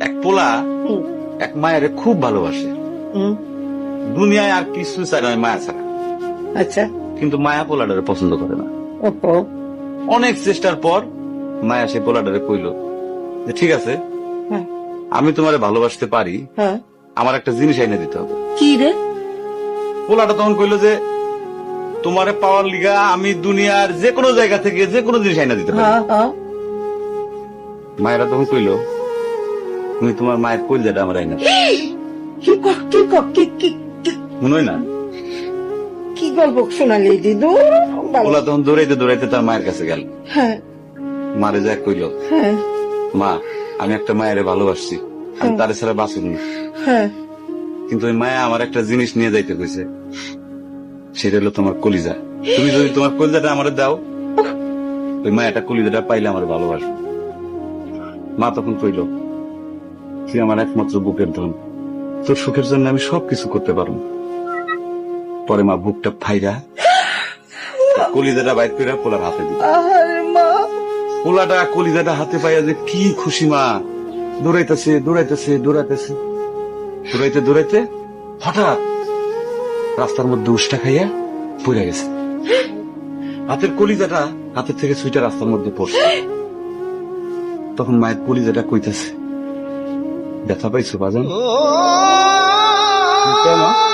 এক পোলা এক মায়ের খুব ভালোবাসে, দুনিয়ায় আর কিছু চাই না মায়া ছাড়া। আচ্ছা। কিন্তু মায়া পোলাটারে পছন্দ করে না। ওহো। অনেক চেষ্টার পর মায়া সে পোলাটারে কইল যে ঠিক আছে, হ্যাঁ। আমি তোমারে ভালোবাসতে পারি, হ্যাঁ। আমার একটা জিনিস এনে দিতে হবে। কি রে? পোলাটা তখন কইল যে তোমারে পাওয়ার লিগা আমি দুনিয়ার যে কোনো জায়গা থেকে যে কোনো জিনিস এনে দিতে পারি। হ্যাঁ হ্যাঁ। মায়েরা তখন কইল তুমি তোমার মায়ের কইলজাটা আমার এনে দাও। কি ক- কি ক- কি- কি- কি- মনে হয় না? কি গল্প শোনালি দিদু? পোলা তখন দৌড়াইতে দৌড়াইতে তার মায়ের কাছে গেল, হ্যাঁ মারে যা কইল হ্যাঁ মা আমি একটা মায়েরে ভালোবাসছি, আমি তারে ছাড়া বাঁচুন না। হ্যাঁ। কিন্তু ওই মায়া আমার একটা জিনিস নিয়ে যাইতে কইছে, সেটা হলো তোমার কলিজা। তুমি যদি তোমার কলিজাটা আমারে দাও, ওই মায়াটা কলিজাটা পাইলে আমার ভালোবাসবে। মা তখন কইল তুই আমার একমাত্র বুকের ধন, তোর সুখের জন্য আমি সবকিছু করতে পারবো। পরে মা বুকটা ফাইরা কলিজাটা বাইর করে পোলার হাতে দিল। আরে মা। পোলাটা কলিজাটা হাতে পাইয়া যে কি খুশি, মা দৌড়াইতেছে দৌড়াইতেছে দৌড়াইতেছে, দৌড়াইতে দৌড়াইতে হঠাৎ রাস্তার মধ্যে উষ্টা খাইয়া পড়ে গেছে। হাতের কলিজাটা হাতের থেকে সুইটা রাস্তার মধ্যে পড়ছে। তখন মায়ের কলিজাটা কইতাছে ব্যথা পাইছো বাজান? কেন?